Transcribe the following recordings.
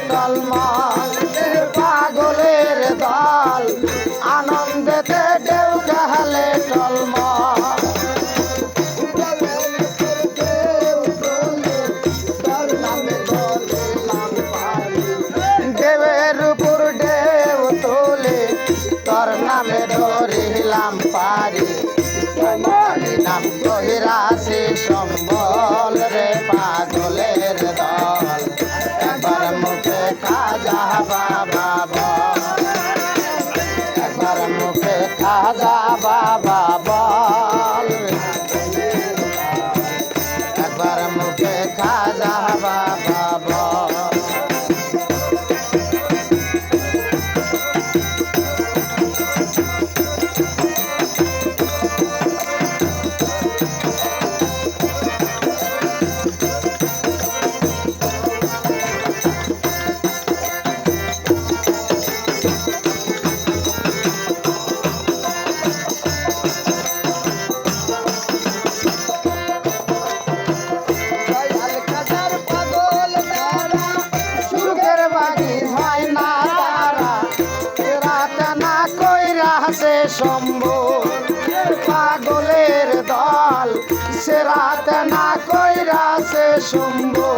টলমল পাগলের দল আনন্দেতে ঢেউ খেলে টলমল ঢেউয়ের উপর ঢেউ তোলে তোর নামে ধরিলাম পারি নাম কহিরাছে সম্বল রে পাগলের দল একবার মুখে খাজা বাবা বল একবার মুখে খাজা বাবা বল একবার মুখে খাজা বাবা বল শম্ভু পাগলের দল সে রাত না কইরাছে শম্ভু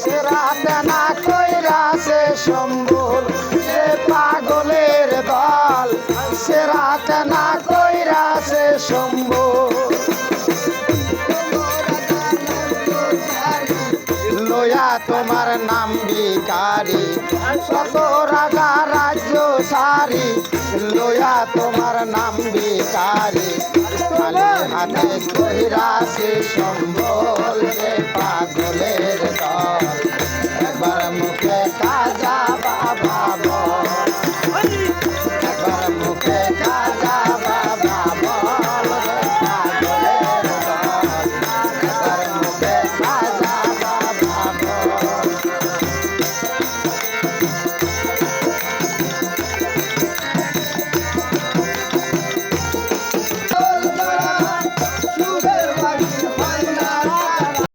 সে রাত না কইরাছে শম্ভু সে পাগলের দল সে রাত না কইরাছে শম্ভু লয়া তোমার নাম ভিখারি শত রাজা রাজ্য সারি লয়া তোমার নাম ভিখারি খালি হাতে কহিরাছে সম্বল রে পাগলের দল